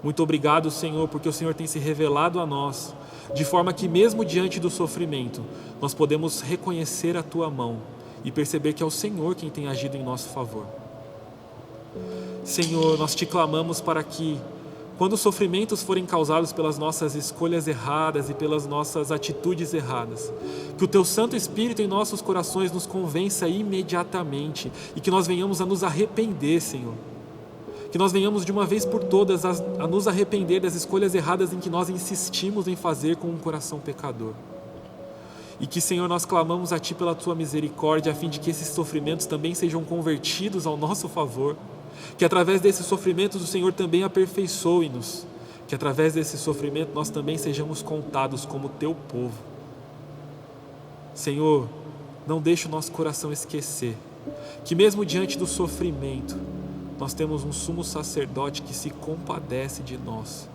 Muito obrigado, Senhor, porque o Senhor tem se revelado a nós, de forma que mesmo diante do sofrimento, nós podemos reconhecer a Tua mão e perceber que é o Senhor quem tem agido em nosso favor. Senhor, nós te clamamos para que, quando os sofrimentos forem causados pelas nossas escolhas erradas e pelas nossas atitudes erradas, que o Teu Santo Espírito em nossos corações nos convença imediatamente e que nós venhamos a nos arrepender, Senhor. Que nós venhamos de uma vez por todas a nos arrepender das escolhas erradas em que nós insistimos em fazer com um coração pecador. E que, Senhor, nós clamamos a Ti pela Tua misericórdia, a fim de que esses sofrimentos também sejam convertidos ao nosso favor. Que através desses sofrimentos o Senhor também aperfeiçoe-nos. Que através desse sofrimento nós também sejamos contados como Teu povo. Senhor, não deixe o nosso coração esquecer que mesmo diante do sofrimento, nós temos um sumo sacerdote que se compadece de nós,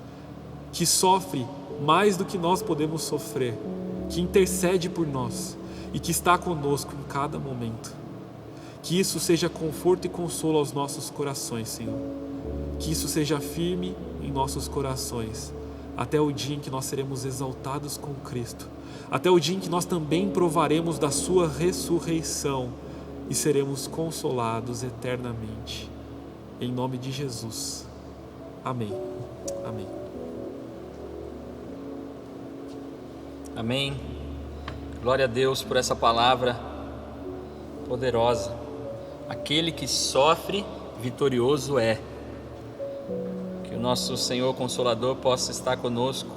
que sofre mais do que nós podemos sofrer, que intercede por nós e que está conosco em cada momento. Que isso seja conforto e consolo aos nossos corações, Senhor. Que isso seja firme em nossos corações, até o dia em que nós seremos exaltados com Cristo, até o dia em que nós também provaremos da Sua ressurreição e seremos consolados eternamente. Em nome de Jesus. Amém. Amém. Amém. Glória a Deus por essa palavra poderosa. Aquele que sofre, vitorioso é. Que o nosso Senhor Consolador possa estar conosco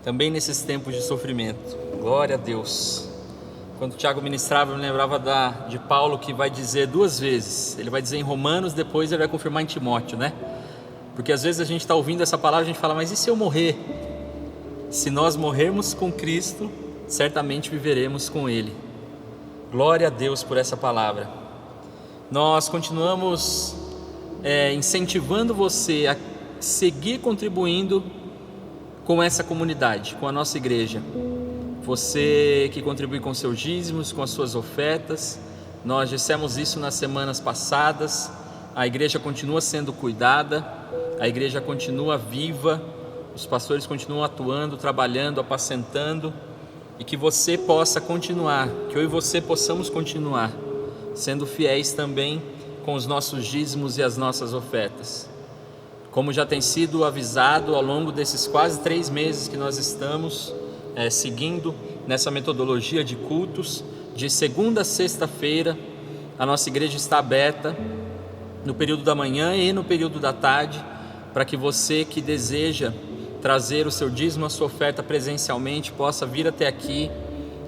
também nesses tempos de sofrimento. Glória a Deus. Quando o Tiago ministrava, eu me lembrava de Paulo, que vai dizer 2 vezes. Ele vai dizer em Romanos, depois ele vai confirmar em Timóteo, né? Porque às vezes a gente está ouvindo essa palavra, a gente fala, mas e se eu morrer? Se nós morrermos com Cristo, certamente viveremos com Ele. Glória a Deus por essa palavra. Nós continuamos incentivando você a seguir contribuindo com essa comunidade, com a nossa igreja. Você que contribui com seus dízimos, com as suas ofertas, nós dissemos isso nas semanas passadas. A igreja continua sendo cuidada, a igreja continua viva, os pastores continuam atuando, trabalhando, apacentando, e que você possa continuar, que eu e você possamos continuar sendo fiéis também com os nossos dízimos e as nossas ofertas. Como já tem sido avisado ao longo desses quase 3 meses que nós estamos seguindo nessa metodologia de cultos, de segunda a sexta-feira, a nossa igreja está aberta no período da manhã e no período da tarde, para que você que deseja trazer o seu dízimo, a sua oferta presencialmente, possa vir até aqui.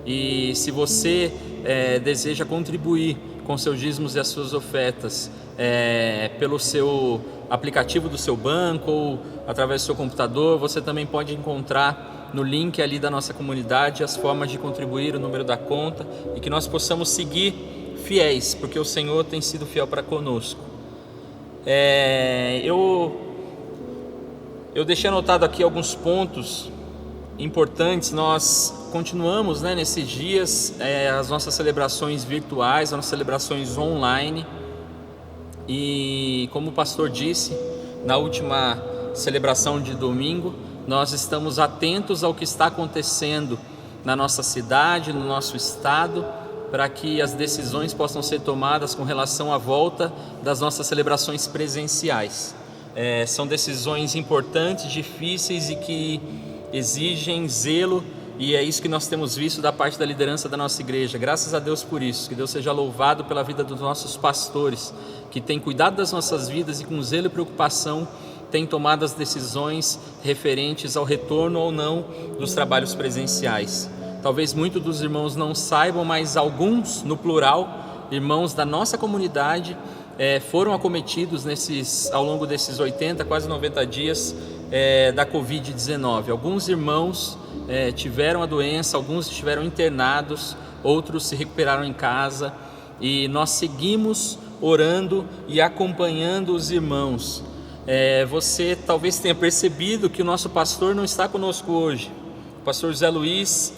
E se você deseja contribuir com seus dízimos e as suas ofertas pelo seu aplicativo do seu banco ou através do seu computador, você também pode encontrar no link ali da nossa comunidade as formas de contribuir, o número da conta, e que nós possamos seguir fiéis, porque o Senhor tem sido fiel para conosco. Eu deixei anotado aqui alguns pontos importantes. Nós continuamos nesses dias as nossas celebrações virtuais, as nossas celebrações online, e como o pastor disse na última celebração de domingo, nós estamos atentos ao que está acontecendo na nossa cidade, no nosso estado, para que as decisões possam ser tomadas com relação à volta das nossas celebrações presenciais. São decisões importantes, difíceis e que exigem zelo, e é isso que nós temos visto da parte da liderança da nossa igreja. Graças a Deus por isso, que Deus seja louvado pela vida dos nossos pastores, que têm cuidado das nossas vidas e com zelo e preocupação tem tomado as decisões referentes ao retorno ou não dos trabalhos presenciais. Talvez muitos dos irmãos não saibam, mas alguns, no plural, irmãos da nossa comunidade foram acometidos ao longo desses 80, quase 90 dias da Covid-19. Alguns irmãos tiveram a doença, alguns estiveram internados, outros se recuperaram em casa, e nós seguimos orando e acompanhando os irmãos. Você talvez tenha percebido que o nosso pastor não está conosco hoje. O pastor José Luiz,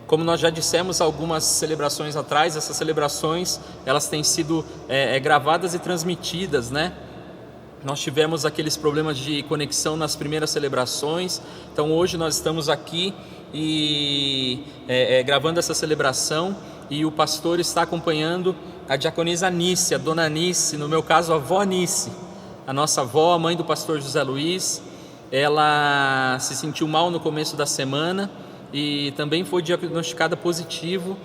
como nós já dissemos algumas celebrações atrás, essas celebrações elas têm sido gravadas e transmitidas, né? Nós tivemos aqueles problemas de conexão nas primeiras celebrações, então hoje nós estamos aqui e gravando essa celebração, e o pastor está acompanhando a diaconisa Anice, a dona Anice, no meu caso a avó Anice, a nossa avó, a mãe do pastor José Luiz. Ela se sentiu mal no começo da semana e também foi diagnosticada positivo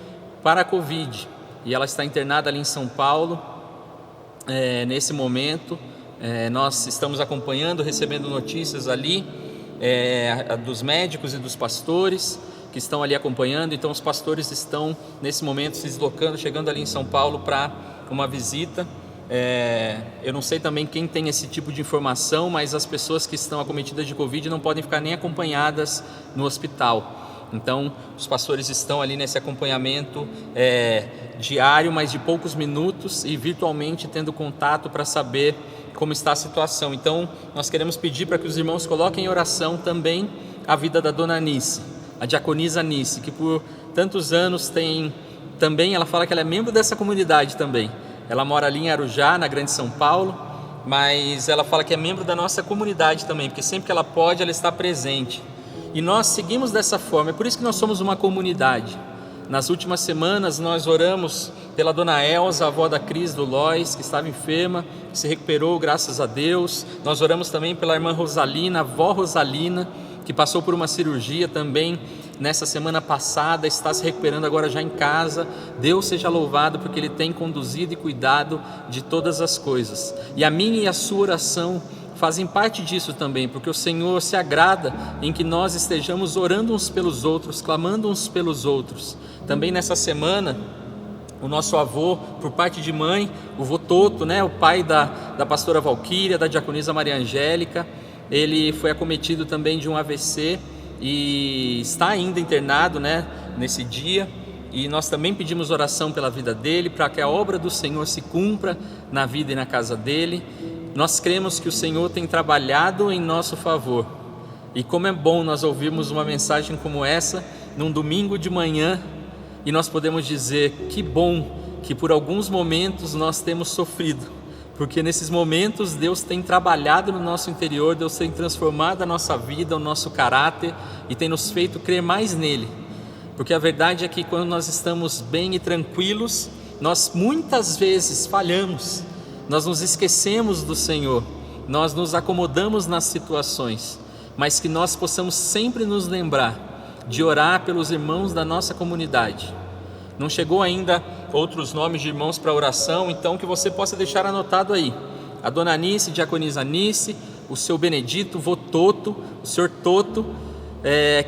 para a Covid. E ela está internada ali em São Paulo. Nesse momento, nós estamos acompanhando, recebendo notícias ali dos médicos e dos pastores que estão ali acompanhando. Então os pastores estão nesse momento se deslocando, chegando ali em São Paulo para uma visita. Eu não sei também quem tem esse tipo de informação, mas as pessoas que estão acometidas de Covid não podem ficar nem acompanhadas no hospital. Então os pastores estão ali nesse acompanhamento diário, mas de poucos minutos, e virtualmente tendo contato para saber como está a situação. Então nós queremos pedir para que os irmãos coloquem em oração também a vida da dona Anice, a diaconisa Anice, que por tantos anos tem também, ela fala que ela é membro dessa comunidade também. Ela mora ali em Arujá, na Grande São Paulo, mas ela fala que é membro da nossa comunidade também, porque sempre que ela pode, ela está presente. E nós seguimos dessa forma, é por isso que nós somos uma comunidade. Nas últimas semanas nós oramos pela dona Elza, a avó da Cris do Lois, que estava enferma, que se recuperou, graças a Deus. Nós oramos também pela irmã Rosalina, a avó Rosalina, que passou por uma cirurgia também nessa semana passada, está se recuperando agora já em casa. Deus seja louvado, porque Ele tem conduzido e cuidado de todas as coisas. E a minha e a sua oração fazem parte disso também, porque o Senhor se agrada em que nós estejamos orando uns pelos outros, clamando uns pelos outros. Também nessa semana, o nosso avô, por parte de mãe, o vô Toto, o pai da pastora Valquíria, da diaconisa Maria Angélica, ele foi acometido também de um AVC e está ainda internado nesse dia. E nós também pedimos oração pela vida dele, para que a obra do Senhor se cumpra na vida e na casa dele. Nós cremos que o Senhor tem trabalhado em nosso favor. E como é bom nós ouvirmos uma mensagem como essa, num domingo de manhã, e nós podemos dizer: que bom que por alguns momentos nós temos sofrido, porque nesses momentos Deus tem trabalhado no nosso interior, Deus tem transformado a nossa vida, o nosso caráter, e tem nos feito crer mais nele. Porque a verdade é que quando nós estamos bem e tranquilos, nós muitas vezes falhamos, nós nos esquecemos do Senhor, nós nos acomodamos nas situações, mas que nós possamos sempre nos lembrar de orar pelos irmãos da nossa comunidade. Não chegou ainda outros nomes de irmãos para oração, então que você possa deixar anotado aí: a dona Anice, diaconisa Anice, o seu Benedito, o vô Toto, o senhor Toto,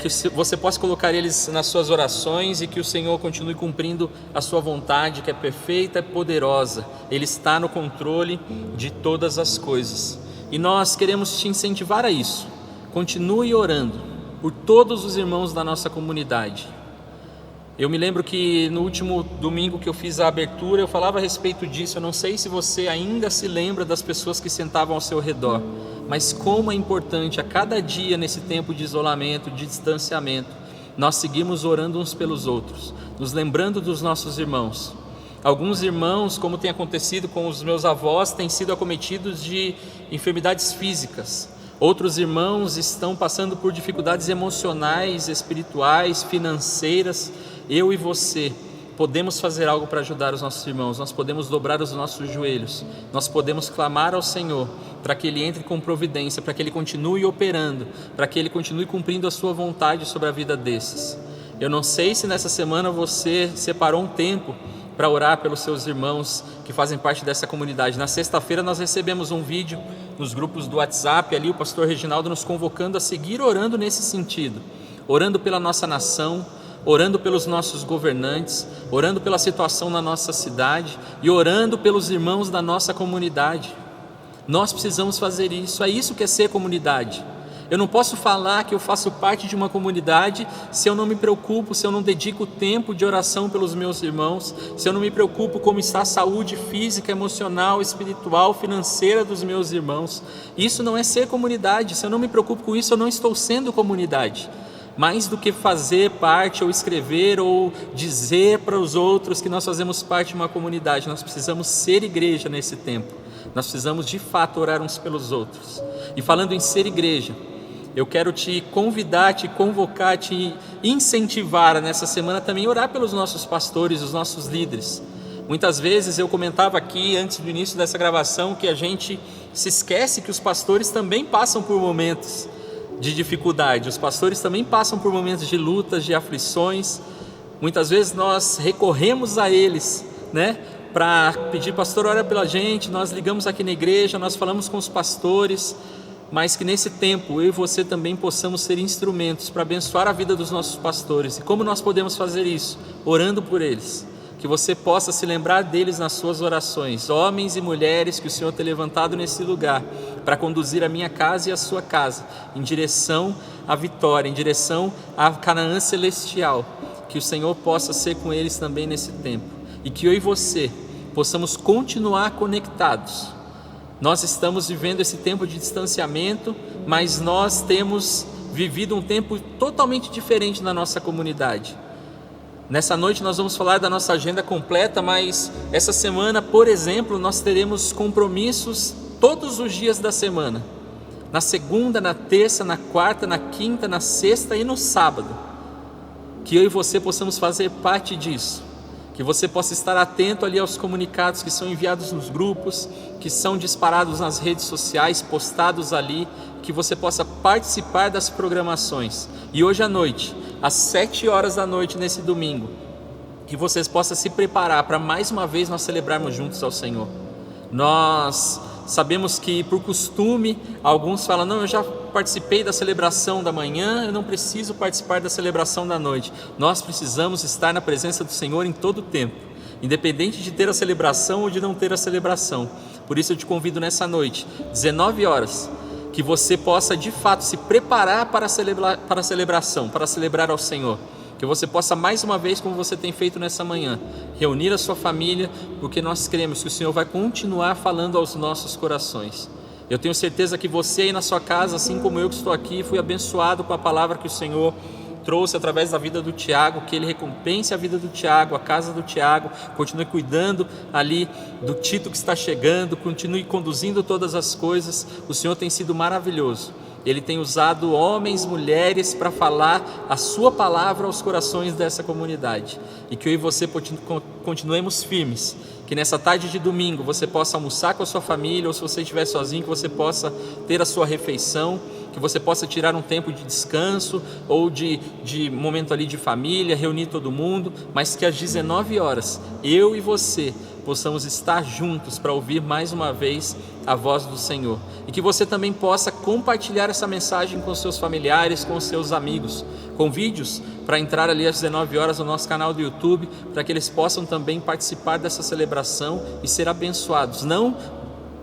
que você possa colocar eles nas suas orações, e que o Senhor continue cumprindo a sua vontade, que é perfeita e poderosa. Ele está no controle de todas as coisas, e nós queremos te incentivar a isso. Continue orando por todos os irmãos da nossa comunidade. Eu me lembro que no último domingo que eu fiz a abertura, eu falava a respeito disso. Eu não sei se você ainda se lembra das pessoas que sentavam ao seu redor, mas como é importante a cada dia, nesse tempo de isolamento, de distanciamento, nós seguimos orando uns pelos outros, nos lembrando dos nossos irmãos. Alguns irmãos, como tem acontecido com os meus avós, têm sido acometidos de enfermidades físicas. Outros irmãos estão passando por dificuldades emocionais, espirituais, financeiras. Eu e você podemos fazer algo para ajudar os nossos irmãos. Nós podemos dobrar os nossos joelhos, nós podemos clamar ao Senhor para que Ele entre com providência, para que Ele continue operando, para que Ele continue cumprindo a sua vontade sobre a vida desses. Eu não sei se nessa semana você separou um tempo para orar pelos seus irmãos que fazem parte dessa comunidade. Na sexta-feira nós recebemos um vídeo nos grupos do WhatsApp, ali o pastor Reginaldo nos convocando a seguir orando nesse sentido, orando pela nossa nação, orando pelos nossos governantes, orando pela situação na nossa cidade e orando pelos irmãos da nossa comunidade. Nós precisamos fazer isso, é isso que é ser comunidade. Eu não posso falar que eu faço parte de uma comunidade se eu não me preocupo, se eu não dedico tempo de oração pelos meus irmãos, se eu não me preocupo como está a saúde física, emocional, espiritual, financeira dos meus irmãos. Isso não é ser comunidade. Se eu não me preocupo com isso, eu não estou sendo comunidade. Mais do que fazer parte ou escrever ou dizer para os outros que nós fazemos parte de uma comunidade, nós precisamos ser igreja nesse tempo. Nós precisamos de fato orar uns pelos outros. E falando em ser igreja, eu quero te convidar, te convocar, te incentivar nessa semana também a orar pelos nossos pastores, os nossos líderes, Muitas vezes eu comentava aqui antes do início dessa gravação que a gente se esquece que os pastores também passam por momentos de dificuldade, os pastores também passam por momentos de lutas, de aflições. Muitas vezes nós recorremos a eles, né, para pedir: pastor, ora pela gente. Nós ligamos aqui na igreja, nós falamos com os pastores, mas que nesse tempo eu e você também possamos ser instrumentos para abençoar a vida dos nossos pastores. E como nós podemos fazer isso? Orando por eles. Que você possa se lembrar deles nas suas orações, homens e mulheres que o Senhor tem levantado nesse lugar, para conduzir a minha casa e a sua casa, em direção à vitória, em direção à Canaã celestial. Que o Senhor possa ser com eles também nesse tempo, e que eu e você possamos continuar conectados. Nós estamos vivendo esse tempo de distanciamento, mas nós temos vivido um tempo totalmente diferente na nossa comunidade. Nessa noite nós vamos falar da nossa agenda completa, mas essa semana, por exemplo, nós teremos compromissos todos os dias da semana. Na segunda, na terça, na quarta, na quinta, na sexta e no sábado. Que eu e você possamos fazer parte disso. Que você possa estar atento ali aos comunicados que são enviados nos grupos, que são disparados nas redes sociais, postados ali, que você possa participar das programações. E hoje à noite, às 7 horas da noite nesse domingo, que vocês possam se preparar para mais uma vez nós celebrarmos juntos ao Senhor. Nós sabemos que por costume, alguns falam: não, eu já participei da celebração da manhã, eu não preciso participar da celebração da noite. Nós precisamos estar na presença do Senhor em todo o tempo, independente de ter a celebração ou de não ter a celebração. Por isso eu te convido nessa noite, 19 horas, que você possa de fato se preparar para a celebração, para celebrar ao Senhor. Que você possa mais uma vez, como você tem feito nessa manhã, reunir a sua família, porque nós cremos que o Senhor vai continuar falando aos nossos corações. Eu tenho certeza que você aí na sua casa, assim como eu que estou aqui, fui abençoado com a palavra que o Senhor trouxe através da vida do Tiago. Que Ele recompense a vida do Tiago, a casa do Tiago, continue cuidando ali do Tito que está chegando, continue conduzindo todas as coisas. O Senhor tem sido maravilhoso. Ele tem usado homens, mulheres para falar a sua palavra aos corações dessa comunidade. E que eu e você continuemos firmes. Que nessa tarde de domingo você possa almoçar com a sua família, ou se você estiver sozinho, que você possa ter a sua refeição, que você possa tirar um tempo de descanso ou de momento ali de família, reunir todo mundo, mas que às 19 horas eu e você possamos estar juntos para ouvir mais uma vez a voz do Senhor. E que você também possa compartilhar essa mensagem com seus familiares, com seus amigos. Convide-os para entrar ali às 19 horas no nosso canal do YouTube, para que eles possam também participar dessa celebração e ser abençoados, não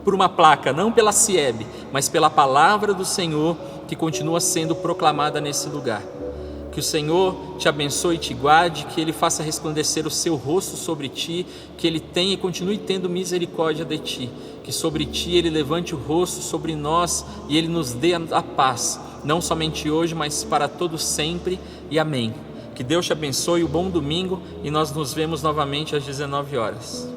por uma placa, não pela CIEB, mas pela palavra do Senhor que continua sendo proclamada nesse lugar. Que o Senhor te abençoe e te guarde, que Ele faça resplandecer o seu rosto sobre ti, que Ele tenha e continue tendo misericórdia de ti, que sobre ti Ele levante o rosto sobre nós e Ele nos dê a paz, não somente hoje, mas para todo sempre, e amém. Que Deus te abençoe, um bom domingo, e nós nos vemos novamente às 19 horas.